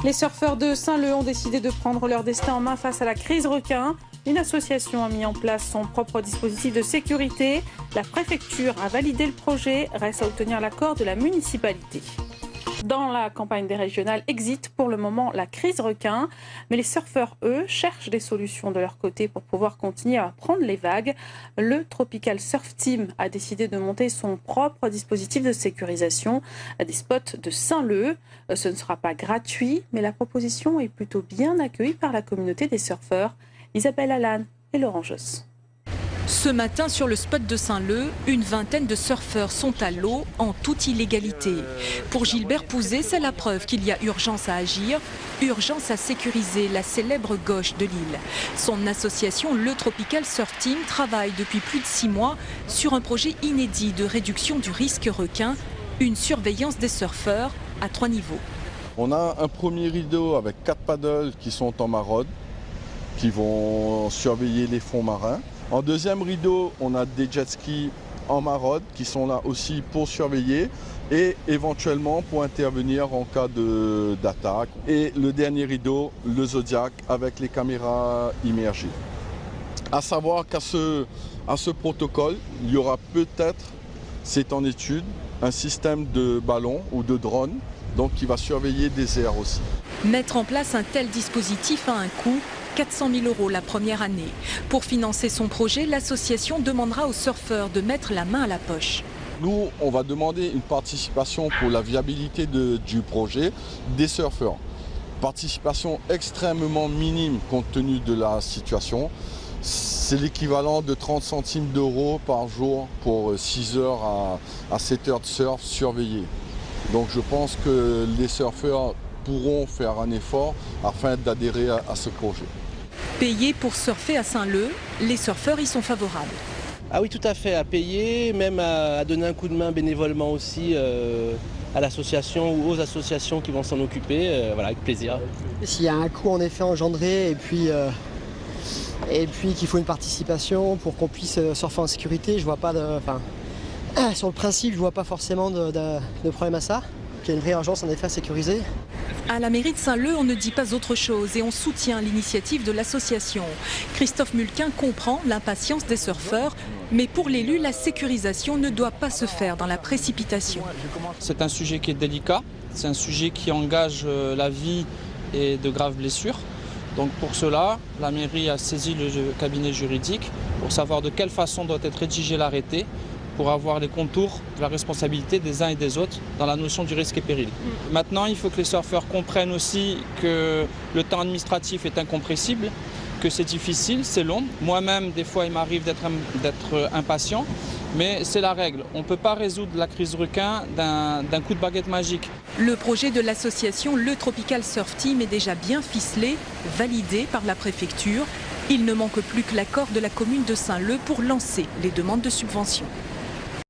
Les surfeurs de Saint-Leu ont décidé de prendre leur destin en main face à la crise requin. Une association a mis en place son propre dispositif de sécurité. La préfecture a validé le projet. Reste à obtenir l'accord de la municipalité. Dans la campagne des régionales exit pour le moment la crise requin. Mais les surfeurs, eux, cherchent des solutions de leur côté pour pouvoir continuer à prendre les vagues. Le Tropical Surf Team a décidé de monter son propre dispositif de sécurisation à des spots de Saint-Leu. Ce ne sera pas gratuit, mais la proposition est plutôt bien accueillie par la communauté des surfeurs. Isabelle Allan et Laurent Josse. Ce matin, sur le spot de Saint-Leu, une vingtaine de surfeurs sont à l'eau en toute illégalité. Pour Gilbert Pouzet, c'est la preuve qu'il y a urgence à agir, urgence à sécuriser la célèbre gauche de l'île. Son association, le Tropical Surf Team, travaille depuis plus de 6 mois sur un projet inédit de réduction du risque requin, une surveillance des surfeurs à 3 niveaux. On a un premier rideau avec 4 paddles qui sont en maraude, qui vont surveiller les fonds marins. En deuxième rideau, on a des jet skis en maraude qui sont là aussi pour surveiller et éventuellement pour intervenir en cas d'attaque. Et le dernier rideau, le Zodiac avec les caméras immergées. À savoir qu'à ce protocole, il y aura peut-être, c'est en étude, un système de ballon ou de drone donc qui va surveiller des airs aussi. Mettre en place un tel dispositif a un coût. 400 000 € la première année. Pour financer son projet, l'association demandera aux surfeurs de mettre la main à la poche. Nous, on va demander une participation pour la viabilité du projet des surfeurs. Participation extrêmement minime compte tenu de la situation. C'est l'équivalent de 30 centimes d'euros par jour pour 6 heures à 7 heures de surf surveillé. Donc je pense que les surfeurs pourront faire un effort afin d'adhérer à ce projet. Payer pour surfer à Saint-Leu, les surfeurs y sont favorables. Ah oui, tout à fait, à payer, même à donner un coup de main bénévolement aussi à l'association ou aux associations qui vont s'en occuper, voilà, avec plaisir. S'il y a un coût en effet engendré et puis qu'il faut une participation pour qu'on puisse surfer en sécurité, je vois pas sur le principe, je vois pas forcément de problème à ça. Il y a une vraie urgence en effet à sécuriser. À la mairie de Saint-Leu, on ne dit pas autre chose et on soutient l'initiative de l'association. Christophe Mulquin comprend l'impatience des surfeurs, mais pour l'élu, la sécurisation ne doit pas se faire dans la précipitation. C'est un sujet qui est délicat, c'est un sujet qui engage la vie et de graves blessures. Donc pour cela, la mairie a saisi le cabinet juridique pour savoir de quelle façon doit être rédigé l'arrêté, pour avoir les contours de la responsabilité des uns et des autres dans la notion du risque et péril. Maintenant, il faut que les surfeurs comprennent aussi que le temps administratif est incompressible, que c'est difficile, c'est long. Moi-même, des fois, il m'arrive d'être impatient, mais c'est la règle. On ne peut pas résoudre la crise requin d'un coup de baguette magique. Le projet de l'association Le Tropical Surf Team est déjà bien ficelé, validé par la préfecture. Il ne manque plus que l'accord de la commune de Saint-Leu pour lancer les demandes de subvention.